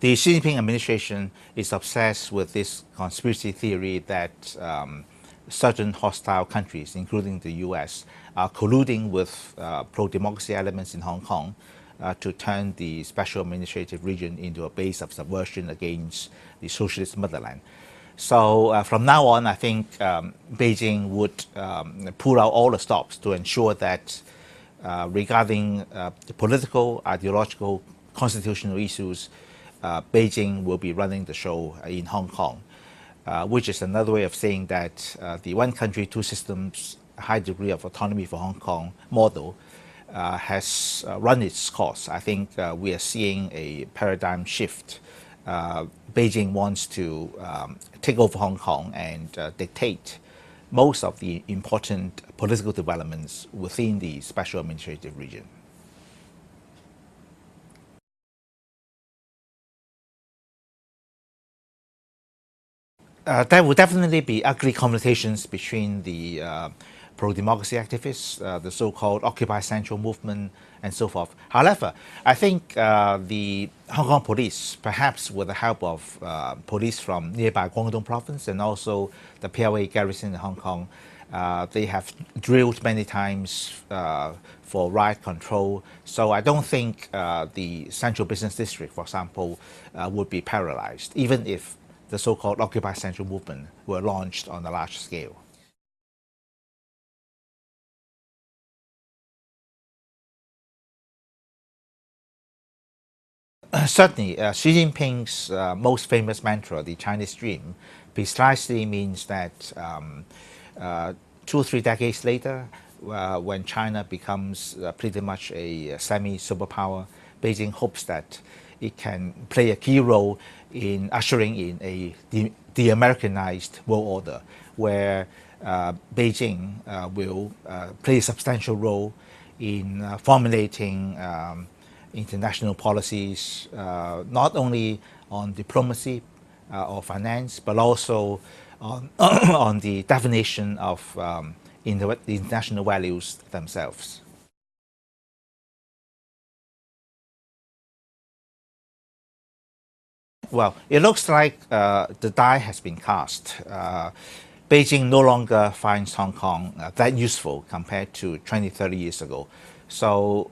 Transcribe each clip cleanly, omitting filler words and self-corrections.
The Xi Jinping administration is obsessed with this conspiracy theory that certain hostile countries, including the US, are colluding with pro-democracy elements in Hong Kong to turn the special administrative region into a base of subversion against the socialist motherland. So from now on, I think Beijing would pull out all the stops to ensure that regarding the political, ideological, constitutional issues, Beijing will be running the show in Hong Kong, which is another way of saying that the one country, two systems, high degree of autonomy for Hong Kong model has run its course. I think we are seeing a paradigm shift. Beijing wants to take over Hong Kong and dictate most of the important political developments within the special administrative region. There will definitely be ugly conversations between the pro-democracy activists, the so-called Occupy Central movement, and so forth. However, I think the Hong Kong police, perhaps with the help of police from nearby Guangdong province and also the PLA garrison in Hong Kong, they have drilled many times for riot control. So I don't think the central business district, for example, would be paralyzed, even if the so-called Occupy Central movement were launched on a large scale. Certainly, Xi Jinping's most famous mantra, the Chinese dream, precisely means that 2 or 3 decades later, when China becomes pretty much a semi-superpower, Beijing hopes that it can play a key role in ushering in a de-Americanized world order, where Beijing will play a substantial role in formulating international policies, not only on diplomacy or finance, but also on, on the definition of the international values themselves. Well, it looks like the die has been cast. Beijing no longer finds Hong Kong that useful compared to 20, 30 years ago. So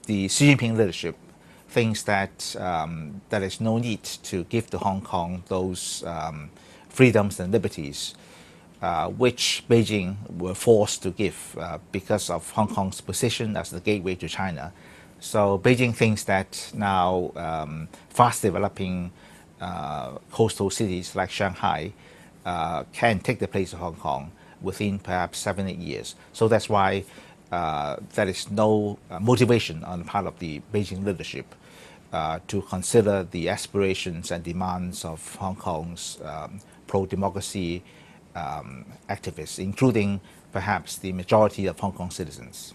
the Xi Jinping leadership thinks that there is no need to give to Hong Kong those freedoms and liberties which Beijing were forced to give because of Hong Kong's position as the gateway to China. So Beijing thinks that now fast developing coastal cities like Shanghai can take the place of Hong Kong within perhaps 7 or 8 years. So that's why there is no motivation on the part of the Beijing leadership to consider the aspirations and demands of Hong Kong's pro-democracy activists, including perhaps the majority of Hong Kong citizens.